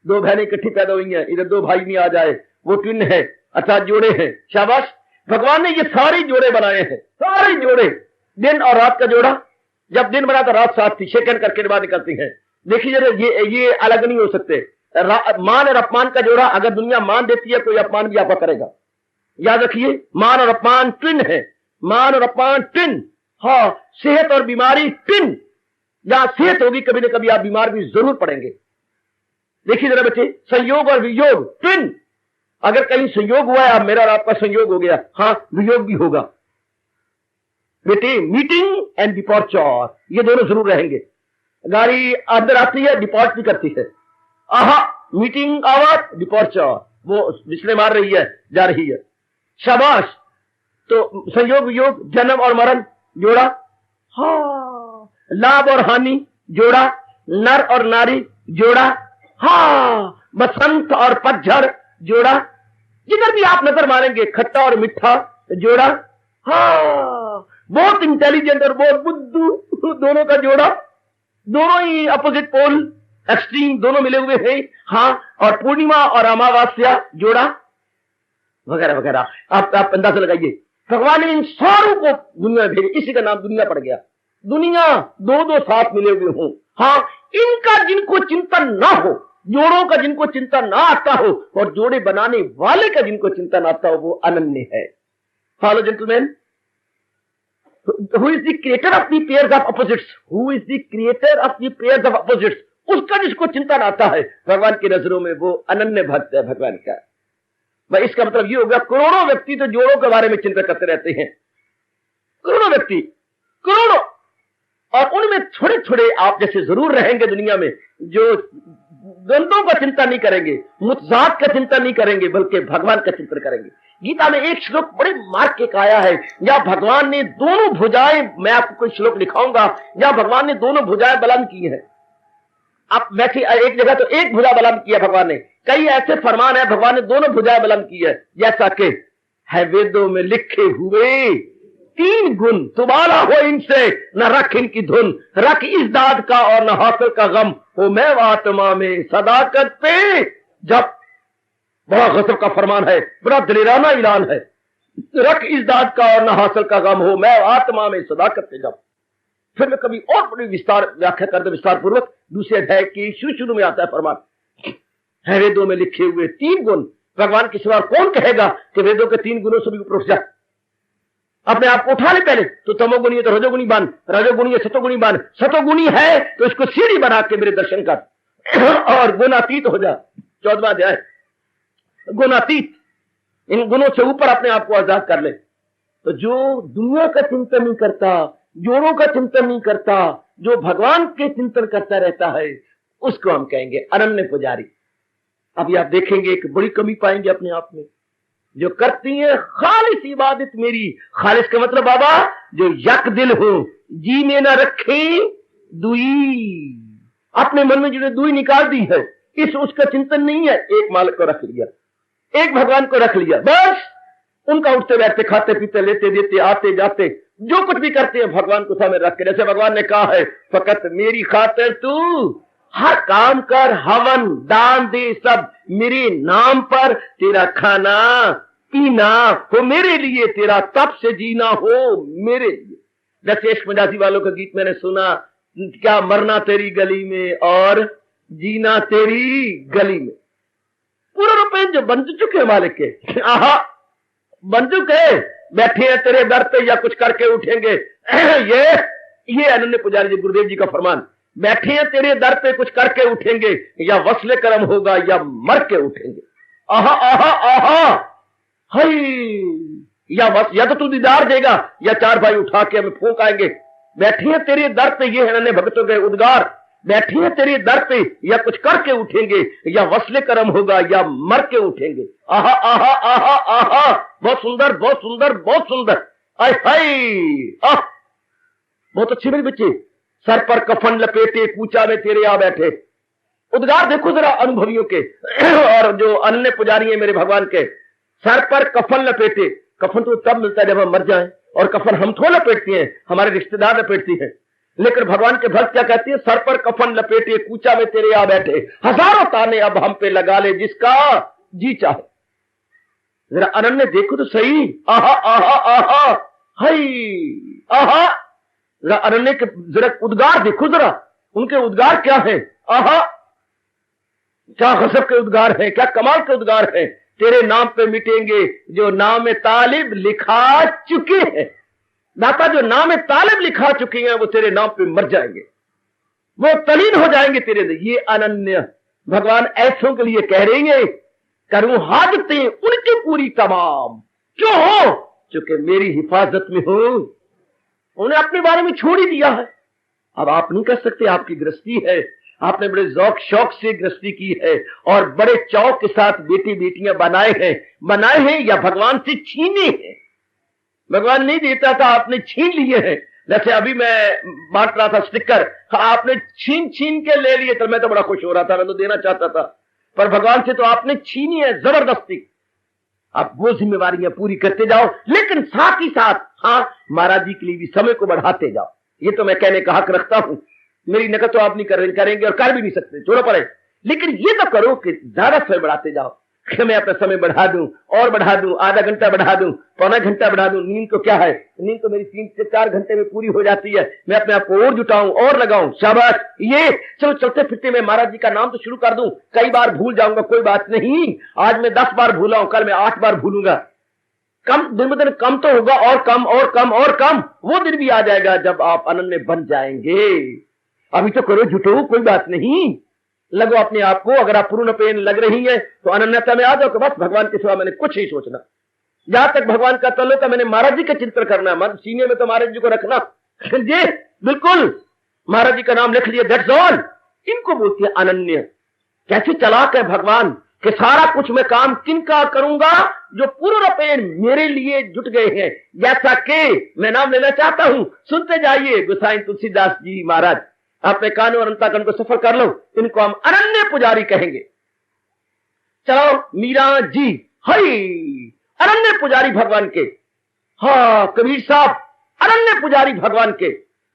दो बहनें इकट्ठी पैदा हुई हैं, इधर दो भाई नहीं आ जाए, वो ट्विन है, अच्छा जोड़े हैं। शाबाश, भगवान ने ये सारे जोड़े बनाए हैं, सारे जोड़े, दिन और रात का जोड़ा। जब दिन बना तो रात साथ थी, सेकंड करके बाद निकलती है। देखिए जरा, ये अलग नहीं हो सकते। मान और अपमान का जोड़ा, अगर दुनिया मान देती है कोई अपमान भी आपका करेगा। याद रखिए, मान और अपमान ट्विन है, मान और अपमान ट्विन। हाँ, सेहत और बीमारी ट्विन। जहां सेहत होगी कभी ना कभी आप बीमार भी जरूर पड़ेंगे। देखिए जरा बच्चे, संयोग और वियोग ट्विन। अगर कहीं संयोग हुआ है, अब मेरा और आपका संयोग हो गया, हाँ वियोग भी होगा। बेटे मीटिंग एंड डिपार्चर, ये दोनों जरूर रहेंगे। गाड़ी अंदर आती है, डिपार्ट भी करती है। आहा, मीटिंग आवर डिपार्चर, वो बिस्ले मार रही है, जा रही है। शाबाश। तो संयोग वियोग, जन्म और मरण जोड़ा, हाँ लाभ और हानि जोड़ा, नर और नारी जोड़ा, हाँ बसंत और पतझड़ जोड़ा। जिधर भी आप नजर मारेंगे, खट्टा और मीठा जोड़ा, हाँ बहुत इंटेलिजेंट और बहुत बुद्धू दोनों का जोड़ा। दोनों ही अपोजिट पोल, एक्सट्रीम दोनों मिले हुए हैं। हाँ, और पूर्णिमा और अमावस्या जोड़ा, वगैरह वगैरह। आप अंदाजा लगाइए, भगवान ने इन सारों को दुनिया में भेजे, इसी का नाम दुनिया पड़ गया। दुनिया दो दो साथ मिले हुए हों, हाँ, इनका जिनको चिंतन ना हो, जोड़ों का जिनको चिंतन ना आता हो और जोड़े बनाने वाले का जिनको चिंतन आता हो, वो अनन्य है। Follow gentleman, who is the creator of the pairs of opposites, who is the creator of the pairs of opposites, उसका जिसको चिंतन आता है भगवान की नजरों में वो अनन्य भक्त है भगवान का। भाई इसका मतलब ये होगा करोड़ों व्यक्ति तो जोड़ों के बारे में चिंता करते रहते हैं, करोड़ों व्यक्ति, करोड़ों, और उनमें थोड़े थोड़े आप जैसे जरूर रहेंगे दुनिया में जो द्वंद्वों का चिंता नहीं करेंगे, मुतजात का चिंता नहीं करेंगे, बल्कि भगवान का चिंतन करेंगे। गीता में एक श्लोक बड़े मार्ग के आया है, या भगवान ने दोनों भुजाएं, मैं आपको कोई श्लोक लिखाऊंगा, या भगवान ने दोनों भुजाएं बुलंद की हैं। आप बैठे एक जगह तो एक भुजा बुलंद किया भगवान ने, कई ऐसे फरमान है भगवान ने दोनों भुजाएं बुलंद की है, जैसा कि है वेदों में लिखे हुए 3 गुण, तुम्हारा हो इनसे न रख इनकी धुन, रख इस दाद का और न हासिल का गम, हो मैं आत्मा में सदाकत पे जब। बड़ा गजब का फरमान है, बड़ा दिलेराना ऐलान है, रख इस दाद का और न हासिल का गम, हो मैं आत्मा में सदाकत पे जब। फिर मैं कभी और बड़ी विस्तार व्याख्या कर दे विस्तार पूर्वक, दूसरे अध्याय की शुरू में आता है फरमान, है वेदों में लिखे हुए 3 गुण। भगवान के सिवा कौन कहेगा कि वेदों के 3 गुणों से भी ऊपर उठ जा। अपने आप को उठा ले पहले तो तमोगुणी है तो रजोगुणी बांध, रजोगुणी है सतोगुणी बांध, सतोगुणी है तो इसको सीढ़ी बना के मेरे दर्शन कर और गुणातीत हो जा। 14वां अध्याय, गुणातीत, इन गुणों से ऊपर अपने आप को आजाद कर ले। तो जो दुनिया का चिंतन नहीं करता, जोड़ों का चिंतन नहीं करता, जो भगवान के चिंतन करता रहता है, उसको हम कहेंगे अनन्य पुजारी। अभी आप देखेंगे एक बड़ी कमी पाएंगे अपने आप में, जो करती है खालिस इबादत मेरी। खालिस का मतलब बाबा जो यक दिल हो, जी में ना रखे दुई, अपने मन में जो दुई निकाल दी है, इस उसका चिंतन नहीं है। एक मालिक को रख लिया, एक भगवान को रख लिया, बस उनका उठते बैठते खाते पीते लेते देते आते जाते जो कुछ भी करते हैं भगवान को सामने रख के। जैसे भगवान ने कहा है, फकत मेरी खातिर तू हर काम कर, हवन दान दे, सब मेरे नाम पर, तेरा खाना पीना हो मेरे लिए, तेरा तप से जीना हो मेरे लिए। जैसे इश्क मजाजी वालों का गीत मैंने सुना, क्या मरना तेरी गली में और जीना तेरी गली में। पूरे रुपए जो बन चुके मालिक के, आहा बन चुके, बैठे हैं तेरे दर पे या कुछ करके उठेंगे। ये अनन्य पुजारी जी गुरुदेव जी का फरमान, बैठे हैं तेरे दर पे कुछ करके उठेंगे, या वसले कर्म होगा या मर के उठेंगे। आहा आहा आहा हई, या तो तू दीदार देगा या 4 भाई उठा के हमें फूंक आएंगे। बैठे हैं तेरे दर पे, ये है अनन्य भक्तों के उद्गार, बैठे हैं तेरे दर पे या कुछ करके उठेंगे, या वसले कर्म होगा या मर के उठेंगे। आहा आहा आहा आहा, बहुत सुंदर बहुत सुंदर बहुत सुंदर। आय हाय, बहुत अच्छे मेरे बच्चे, सर पर कफन लपेटे कूचा में तेरे आ बैठे। उद्गार देखो जरा अनुभवियों के और जो अन्य पुजारी है मेरे भगवान के। सर पर कफन लपेटे, कफन तो तब मिलता है जब हम मर जाएं, और कफन हम थोड़ा लपेटते हैं, हमारे रिश्तेदार लपेटती हैं। लेकिन भगवान के भक्त क्या कहती है, सर पर कफन लपेटे कूचा में तेरे आ बैठे, हजारों ताने अब हम पे लगा ले जिसका जी चाहे। जरा अनन्य देखो तो सही, आहा आहा आहा हई आहा, जरा अनन्य के जरा उद्गार देखो जरा, उनके उद्गार क्या है। आहा, क्या गजब के उद्गार है, क्या कमाल के उद्गार है। तेरे नाम पे मिटेंगे जो नाम तालिब लिखा चुके हैं। दाता जो नाम तालिब लिखा चुके हैं वो तेरे नाम पे मर जाएंगे, वो तलीन हो जाएंगे तेरे लिए। ये अनन्य भगवान ऐसों के लिए कह रही है, करूं हाजतें उनकी पूरी तमाम, क्यों हो, चूंकि मेरी हिफाजत में हो। उन्हें अपने बारे में छोड़ ही दिया है। अब आप नहीं कर सकते, आपकी गृहस्थी है, आपने बड़े ज़ौक शौक से गृहस्थी की है और बड़े चौक के साथ बेटी बेटियां बनाए हैं या भगवान से छीने हैं। भगवान नहीं देता था, आपने छीन लिए हैं। जैसे अभी मैं बांट रहा था स्टिकर, आपने छीन छीन के ले लिए, तो मैं तो बड़ा खुश हो रहा था, मैं तो देना चाहता था, पर भगवान से तो आपने छीनी है जबरदस्ती। आप वो जिम्मेवारियां पूरी करते जाओ, लेकिन साथ ही साथ हाँ महाराज जी के लिए भी समय को बढ़ाते जाओ। ये तो मैं कहने का हक रखता हूं, मेरी नकल तो आप नहीं करेंगे और कर भी नहीं सकते, छोड़ो पड़े, लेकिन ये तो करो कि ज्यादा समय बढ़ाते जाओ। कि मैं अपना समय बढ़ा दूं और बढ़ा दूं, आधा घंटा बढ़ा दूं, पौना घंटा बढ़ा दूं। नींद तो क्या है, नींद तो मेरी 3 से 4 घंटे में पूरी हो जाती है। मैं अपने आप को और जुटाऊं और लगाऊं, शाबाश। ये चलो चलते फिरते मैं महाराज जी का नाम तो शुरू कर दूं। कई बार भूल जाऊंगा, कोई बात नहीं। आज मैं 10 बार भूला हूं, कल मैं 8 बार भूलूंगा। कम दिन ब दिन कम तो होगा, और कम और कम और कम। वो दिन भी आ जाएगा जब आप अनन्य बन जाएंगे। अभी तो करो, जुटो, कोई बात नहीं। लगो अपने आप को। अगर आप पूर्ण पेन लग रही है तो अनन्यता में आ जाओ कि बस भगवान के सिवा मैंने कुछ नहीं सोचना। जहां तक भगवान का तल्लुक है, मैंने महाराज जी का चिंतन करना, मन सीने में तो महाराज जी को रखना। जी बिल्कुल, महाराज जी का नाम लिख लिया, दैट्स ऑल। इनको बोलती है अनन्य। कैसे चालाक है भगवान कि सारा कुछ मैं काम किनका करूंगा, जो पूर्ण पेन मेरे लिए जुट गए हैं। जैसा कि मैं नाम लेना चाहता हूं, सुनते जाइए। गोसाई तुलसीदास जी महाराज, अपने कानों और अंतःकरण को सफल कर लो। इनको हम अनन्य पुजारी कहेंगे। चलो मीरा जी, हई अनन्य पुजारी भगवान के। हाँ कबीर साहब, अनन्य पुजारी भगवान के।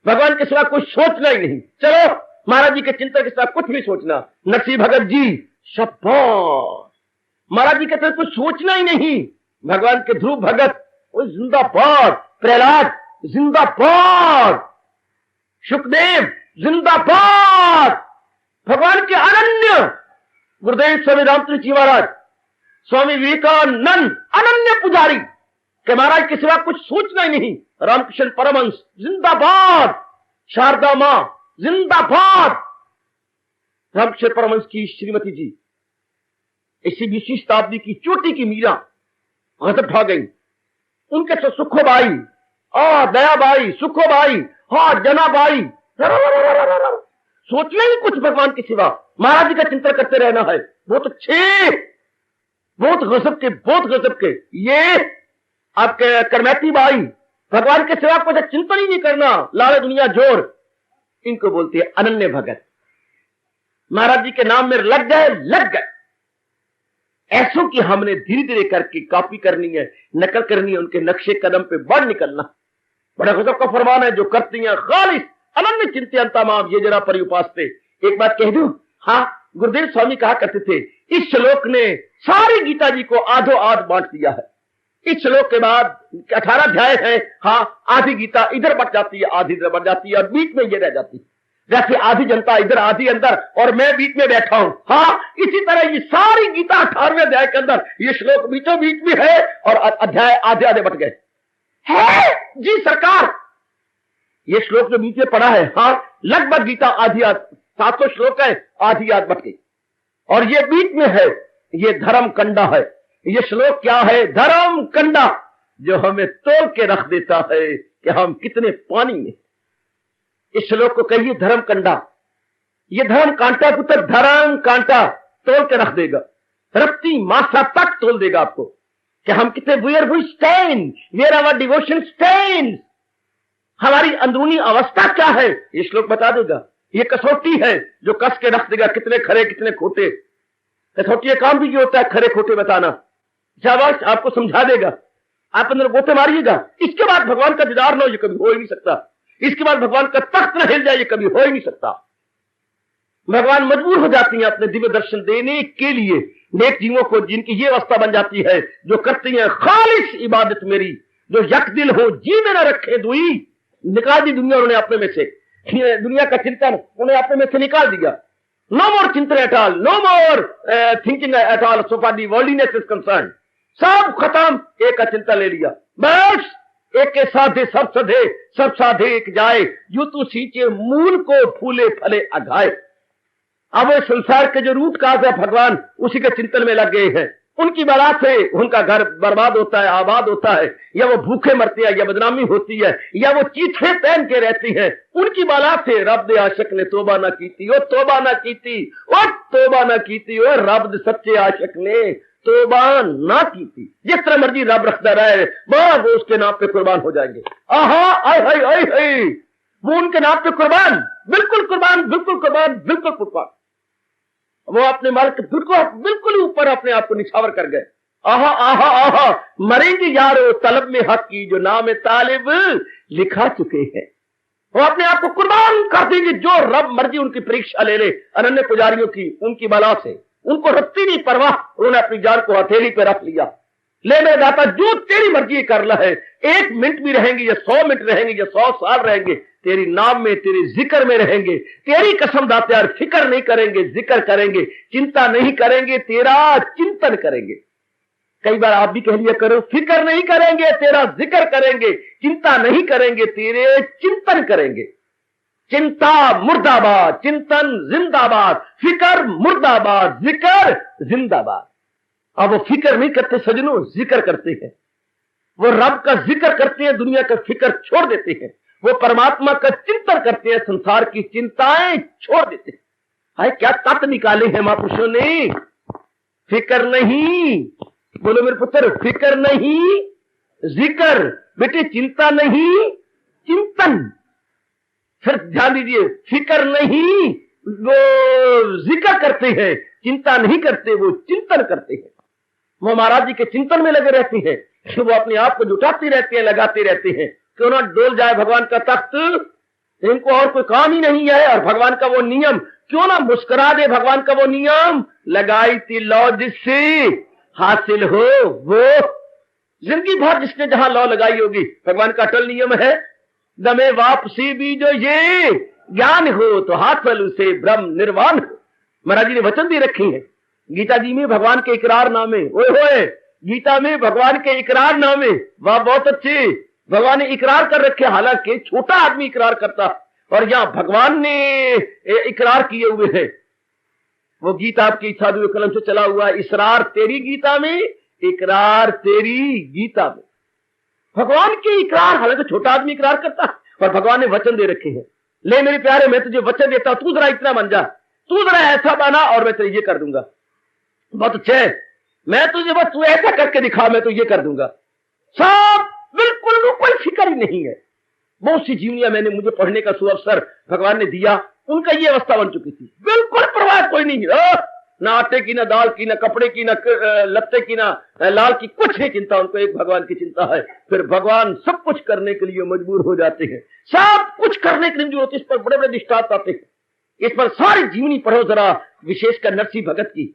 भगवान के सिवा कुछ सोचना ही नहीं। चलो महाराज जी के चिंतन के सिवा कुछ नहीं सोचना। नरसिंह भगत जी, शाबाश। महाराज जी के सिवा कुछ सोचना ही नहीं। भगवान के ध्रुव भगत, वो जिंदाबाद। प्रहलाद जिंदाबाद। सुखदेव जिंदाबाद। भगवान के अनन्य। गुरुदेव स्वामी रामचंद्र जी महाराज, स्वामी विवेकानंद, अनन्य पुजारी के महाराज के सिवा कुछ सोचना ही नहीं। रामकृष्ण परमहंस जिंदाबाद। शारदा मां जिंदाबाद। रामकृष्ण परमहंस की श्रीमती जी, इसी 20वीं शताब्दी की चोटी की मीरा, गजब ढा गई। उनके तो सुखोबाई, दयाबाई, सुखोबाई, जनाबाई, सोचना ही कुछ भगवान के सिवा। महाराज जी का चिंतन करते रहना है। बहुत अच्छे, बहुत गजब के, बहुत गजब के। ये आपके करमैती बाई, भगवान के सिवा कुछ चिंतन ही नहीं करना, लाले दुनिया जोर। इनको बोलते हैं अनन्य भगत। महाराज जी के नाम में लग गए, लग गए। ऐसों की हमने धीरे धीरे करके कॉपी करनी है, नकल करनी है, उनके नक्शे कदम पे बढ़ निकलना। बड़ा गजब का फरमान है जो करती हैं खालिस अनन्य चिंतन तमाम ये जरा परि उपासते। एक बात कह दूं, हाँ गुरुदेव स्वामी कहा करते थे, इस श्लोक ने सारी गीता जी को आधो आध बांट दिया है। इस श्लोक के बाद 18 अध्याय है। हाँ, आधी गीता इधर बढ़ जाती है, आधी इधर बढ़ जाती है, और बीच में ये रह जाती है। जैसे आधी जनता इधर, आधी अंदर, और मैं बीच में बैठा हूं। हाँ, इसी तरह ये सारी गीता 18वें अध्याय के अंदर ये श्लोक बीचों बीच में है, और अध्याय आधे आधे बट गए है जी सरकार। ये श्लोक जो बीच में पढ़ा है, हाँ लगभग गीता आधी आध, 700 श्लोक है, आधी आध बट गई। और ये बीच में है, ये धर्म कंडा है। ये श्लोक क्या है? धर्म कंडा, जो हमें तोल के रख देता है कि हम कितने पानी में। इस श्लोक को कहिए धर्म कंडा। ये धर्म कांटा पुत्र, धर्म कांटा तोल के रख देगा, रत्ती मासा तक तोल देगा आपको कि हम कितने where we stand, where our devotion stand, हमारी अंदरूनी अवस्था क्या है, ये श्लोक बता देगा। ये कसौटी है जो कस के रख देगा, कितने खरे कितने खोटे। कसौटी काम भी जो होता है खरे खोटे बताना। शाबाश, आपको समझा देगा। आप अंदर गोते मारिएगा। इसके बाद भगवान का दीदार लो, ये कभी हो ही नहीं सकता। इसके बाद भगवान का तख्त न हिल जाए, ये कभी हो ही नहीं सकता। भगवान मजबूर हो जाती हैं अपने दिव्य दर्शन देने के लिए नेक जीवों को, जिनकी ये अवस्था बन जाती है, जो करती हैं खालिस इबादत मेरी, जो यक दिल हो जी में न रखे दुई। निकाल दी दुनिया उन्होंने अपने में से, दुनिया का चिंतन उन्हें अपने में से निकाल दिया। नो मोर चिंतन at all, no more thinking at all so far the worldliness is concern. सब खत्म, एक का चिंतन ले लिया, बस एक के साधे सब सधे, सब साधे एक जाए, यू तू सींचे मूल को फूले फले अघाए। अब वो संसार के जो रूट काज है भगवान उसी के चिंतन में लग गए हैं। उनकी बला से उनका घर बर्बाद होता है, आबाद होता है, या वो भूखे मरते हैं, या बदनामी होती है, या वो चीथे पहन के रहती है। उनकी बला से रब दे आशिक ने तोबा ना कीती, ओ तोबा ना कीती, ओ तोबा ना कीती, ओ रब दे सच्चे आशिक ने तोबा ना कीती। जिस तरह मर्जी रब रखता रहे, वो उसके नाम पे कुर्बान हो जाएंगे। आहा आय हाय आय हाय, वो उनके नाम पे कुर्बान, बिल्कुल कुर्बान, बिल्कुल कुर्बान, बिल्कुल कुर्बान। वो अपने मालिक बिल्कुल ऊपर अपने आप को निछावर कर गए। आहा आहा आहा, मरेंगे यारो तलब में हक की, जो नाम तालिब लिखा चुके हैं। वो अपने आप को कुर्बान कर देंगे, जो रब मर्जी उनकी परीक्षा ले ले। अनन्य पुजारियों की, उनकी बला से, उनको रखती नहीं परवाह, उन्होंने अपनी जान को हथेली पे रख लिया। ले मेरे दाता, जो तेरी मर्जी कर ला है, 1 मिनट भी रहेंगे या 100 मिनट रहेंगे या 100 साल रहेंगे, तेरी नाम में, तेरे जिक्र में रहेंगे। तेरी कसम दाता यार, फिक्र नहीं करेंगे, जिक्र करेंगे, चिंता नहीं करेंगे, तेरा चिंतन करेंगे। कई बार आप भी कह लिया करो, फिक्र नहीं करेंगे, तेरा जिक्र करेंगे, चिंता नहीं करेंगे, तेरे चिंतन करेंगे। चिंता मुर्दाबाद, चिंतन जिंदाबाद, फिक्र मुर्दाबाद, जिक्र जिंदाबाद। अब वो फिक्र नहीं करते सजनों, जिक्र करते हैं। वो रब का जिक्र करते हैं, दुनिया का फिक्र छोड़ देते हैं। वो परमात्मा का चिंतन करते हैं, संसार की चिंताएं छोड़ देते हैं। हाय क्या तत् निकाले हैं महापुरुषों ने। फिक्र नहीं, बोलो मेरे पुत्र, फिक्र नहीं, जिक्र। बेटे चिंता नहीं, चिंतन। फिर ध्यान दीजिए, फिक्र नहीं, वो जिक्र करते हैं, चिंता नहीं करते, वो चिंतन करते हैं। वो महाराज जी के चिंतन में लगे रहते हैं, वो अपने आप को जुटाते रहते हैं, लगाते रहते हैं। क्यों ना डोल जाए भगवान का तख्त, इनको और कोई काम ही नहीं है। और भगवान का वो नियम, क्यों ना मुस्कुरा दे भगवान का वो नियम, लगाई थी लौ जिससे हासिल हो वो। जिंदगी भर जिसने जहां लौ लगाई होगी, भगवान का अटल नियम है, दमे वापसी भी जो ये ज्ञान हो तो हाथ फल से ब्रह्म निर्वाण हो। महाराज जी ने वचन दे रखे हैं गीता जी में, भगवान के इकरारनामे। ओए होए, गीता में भगवान के इकरारनामे, वाह बहुत अच्छे। भगवान ने इकरार कर रखे, हालांकि छोटा आदमी इकरार करता, और यहां भगवान ने इकरार किए हुए हैं। वो गीता आपकी साधु कलम से चला हुआ है, इसरार तेरी गीता में, इकरार तेरी गीता में। भगवान के इकरार, हालांकि छोटा आदमी इकरार करता, और भगवान ने वचन दे रखे हैं। ले मेरे प्यारे, मैं तुझे वचन देता हूं, तू जरा इतना बन जा, तू जरा ऐसा बना और मैं तुझे ये कर दूंगा। बहुत अच्छे, मैं तुझे बस तू ऐसा करके दिखा, मैं तो ये कर दूंगा। सब बिल्कुल कोई फिक्र ही नहीं है। बहुत सी जीवनियां मैंने, मुझे पढ़ने का सुअवसर भगवान ने दिया, उनका ये अवस्था बन चुकी थी, बिल्कुल परवाह कोई नहीं है। ना आटे की, ना दाल की, ना कपड़े की, ना लत्ते की, ना लाल की, कुछ नहीं चिंता उनको, एक भगवान की चिंता है। फिर भगवान सब कुछ करने के लिए मजबूर हो जाते हैं, सब कुछ करने के लिए मजबूर होते हैं। इस पर बड़े बड़े दृष्टांत आते हैं। इस पर सारी जीवनी पढ़ो जरा, विशेषकर नरसिंह भगत की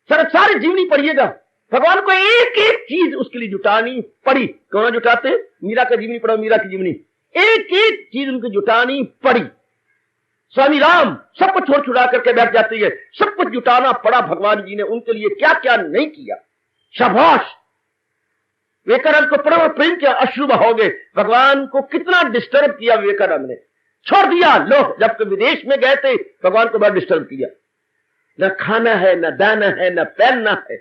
सर सारी जीवनी पढ़िएगा। भगवान को एक एक चीज उसके लिए जुटानी पड़ी। कौन जुटाते? मीरा का जीवनी पढ़ो, मीरा की जीवनी, एक एक चीज उनको जुटानी पड़ी। स्वामी राम सब कुछ छोड़ छुड़ा करके बैठ जाती है, सब कुछ जुटाना पड़ा भगवान जी ने उनके लिए, क्या क्या नहीं किया। शाबाश, विवेकानंद को पढ़ो, प्रेम किया, अश्रु बहोगे। भगवान को कितना डिस्टर्ब किया विवेकानंद ने, छोड़ दिया। लो, जब विदेश में गए थे भगवान को बड़ा डिस्टर्ब किया, न खाना है, न दाना है, न पहनना है।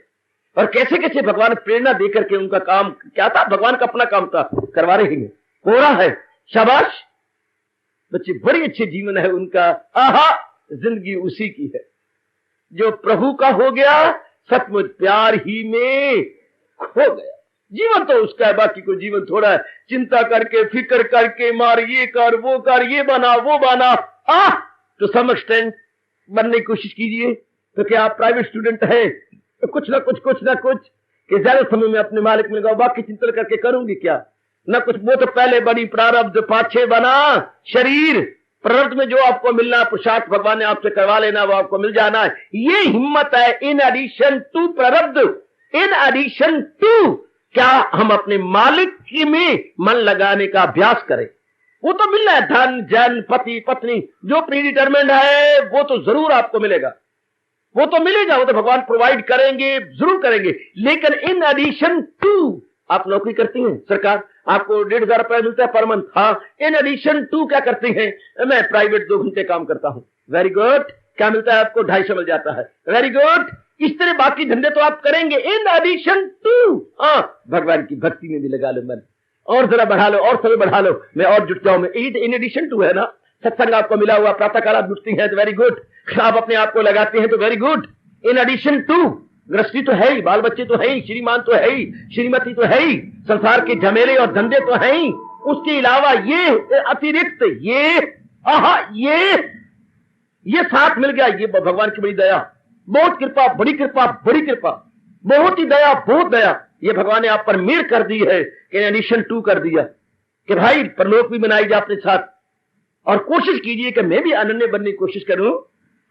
और कैसे कैसे भगवान प्रेरणा देकर के, उनका काम क्या था, भगवान का अपना काम था, करवा रहे हैं, हो रहा है। शाबाश बच्चे, बड़ी अच्छी जीवन है उनका। आहा, जिंदगी उसी की है जो प्रभु का हो गया, सचमुच प्यार ही में खो गया। जीवन तो उसका है, बाकी को जीवन थोड़ा है। चिंता करके, फिक्र करके, मार ये कर, वो कर, ये बना, वो बना। तो सम एक्सटेंट बनने की कोशिश कीजिए। तो क्या आप प्राइवेट स्टूडेंट हैं, तो कुछ ना कुछ कि ज्यादा समय में अपने मालिक मिल गया, बाकी चिंतन करके करूंगी क्या, ना कुछ। वो तो पहले बनी प्रारब्ध, पाछे बना शरीर। प्रारब्ध में जो आपको मिलना, पुरुषार्थ भगवान ने आपसे करवा लेना, वो आपको मिल जाना है। ये हिम्मत है। इन एडिशन टू प्रारब्ध, इन एडिशन टू, क्या हम अपने मालिक में मन लगाने का अभ्यास करें। वो तो मिलना है, धन जन पति पत्नी, जो प्री डिटरमिन्ड है वो तो जरूर आपको मिलेगा, वो तो मिलेगा, वो तो भगवान प्रोवाइड करेंगे, जरूर करेंगे। लेकिन इन एडिशन टू, आप नौकरी करती हैं, सरकार आपको 1,500 रुपए मिलता है पर मंथ। हाँ, इन एडिशन टू क्या करते हैं, मैं प्राइवेट 2 घंटे काम करता हूं। Very good. क्या मिलता है आपको? 250 मिल जाता है। Very good. इस तरह बाकी धंधे तो आप करेंगे इन एडिशन टू। हाँ, भगवान की भक्ति में भी लगा लो मन, और जरा बढ़ा लो, और समय बढ़ा लो, मैं और जुट जाऊं। मैं इन एडिशन टू है ना, सत्संग आपको मिला हुआ, प्रातः काल आप जुटती हैं तो वेरी गुड, आप अपने आप को लगाते हैं तो very good. In addition to, गृहस्थी तो है ही, बाल बच्चे तो है ही, श्रीमान तो है ही, श्रीमती तो है ही, संसार के झमेले और धंधे तो है ही, उसके अलावा ये अतिरिक्त, ये साथ मिल गया। ये भगवान की बड़ी दया, बहुत कृपा, बड़ी कृपा, बड़ी कृपा, बहुत ही दया, बहुत दया। ये भगवान ने आप पर मेहर कर दी है कि एडिशन 2 कर दिया कि भाई परलोक भी बनाई जाए अपने साथ। और कोशिश कीजिए कि मैं भी अनन्य बनने की कोशिश करूं।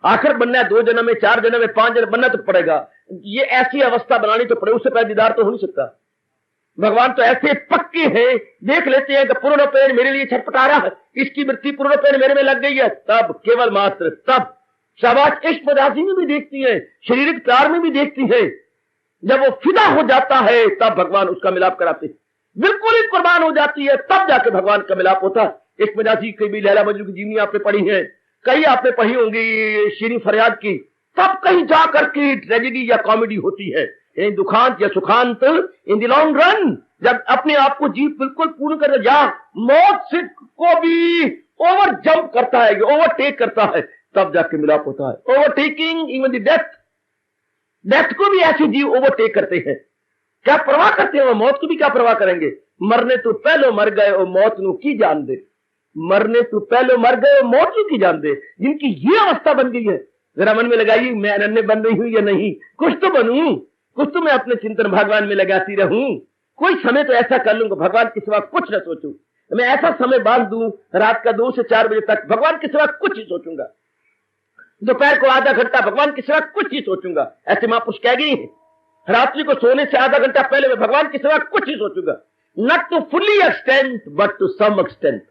आखिर बनना है 2 जन्म में, 4 जन्म में, 5 जन्म बनना तो पड़ेगा। ये ऐसी अवस्था बनानी तो पड़े, उससे पहले दीदार तो हो नहीं सकता। भगवान तो ऐसे पक्के हैं, देख लेते हैं कि पूर्ण पेड़ मेरे लिए छटपटा रहा है, इसकी वृत्ति पूर्ण पेड़ मेरे में लग गई है, तब केवल मात्र तब शाबाश इश्क मजाजी में भी देखती है, शारीरिक प्यार में भी देखती है। जब वो फिदा हो जाता है तब भगवान उसका मिलाप कराते हैं, बिल्कुल ही कुर्बान हो जाती है तब जाके भगवान का मिलाप होता है। इश्क मजाजी की भी लैला मजनू की जीवनी आपने पढ़ी है, कई आपने पढ़ी होंगी शीरी फरियाद की, तब कहीं जाकर के ट्रेजेडी या कॉमेडी होती है, दुखांत या सुखांत इन द लॉन्ग रन। जब अपने आप को जीव बिल्कुल पूर्ण कर जा, मौत से को भी ओवर जंप करता है, ओवरटेक करता है, तब जाके मिलाप होता है। Overtaking even the death, death को भी ऐसे जीव ओवरटेक करते हैं। क्या परवाह करते हैं वो, मौत को भी क्या परवाह करेंगे। मरने तो पहले मर गए और मौत नु की जान दे, मरने तो पहले मर गए और मौत नु की जान दे। जिनकी ये अवस्था बन गई है, जरा मन में लगाइए, मैं अनन्य बन रही हूं या नहीं, कुछ तो बनूं, कुछ तो मैं अपने चिंतन भगवान में लगाती रहूं, कोई समय तो ऐसा कर लूंगा भगवान के सिवा कुछ न सोचूं। मैं ऐसा समय बांध दूं रात का 2 से 4 बजे तक भगवान के सिवा कुछ ही सोचूंगा, दोपहर को आधा घंटा भगवान के सिवा कुछ ही सोचूंगा। ऐसे महापुरुष कह गई है, रात्रि को सोने से आधा घंटा पहले मैं भगवान के सिवा कुछ ही सोचूंगा, not to fully extent but to some extent.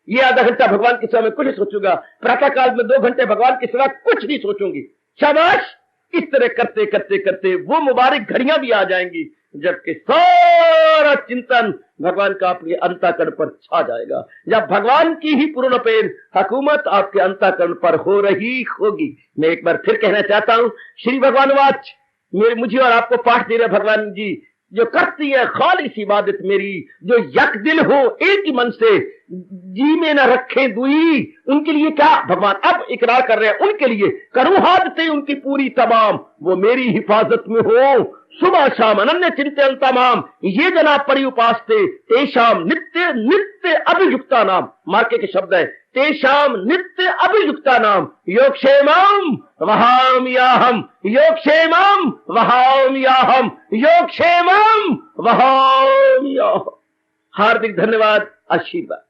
ये आधा घंटा भगवान के सिवा मैं कुछ ही सोचूंगा, प्रातः काल में 2 घंटे भगवान के सिवा कुछ नहीं सोचूंगी। शाबाश, इस तरह करते करते करते वो मुबारक घड़ियां भी आ जाएंगी जबकि सारा चिंतन भगवान का आपके अंतःकरण पर छा जाएगा, जब भगवान की ही पूर्ण पेड़ हुकूमत आपके अंतःकरण पर हो रही होगी। मैं एक बार फिर कहना चाहता हूं, श्री भगवान वाच मुझे और आपको पाठ दे रहे भगवान जी, जो करती है खालिस इबादत मेरी, जो यक दिल हो एक ही मन से, जी में न रखे दुई, उनके लिए क्या भगवान अब इकरार कर रहे हैं, उनके लिए करूं हादते उनकी पूरी तमाम, वो मेरी हिफाजत में हो सुबह शाम अनन्य चिंतन तमाम, ये जनाब परि उपासते तेषाम नित्य नित्य अभियुक्ता नाम। मार्के के शब्द है, तेषाम नित्य अभियुक्ता नाम योगक्षेमम वहाम्याहम, योगक्षेमम वहाम्याहम, योगक्षेमम वहाम्याहम। हार्दिक धन्यवाद, आशीर्वाद।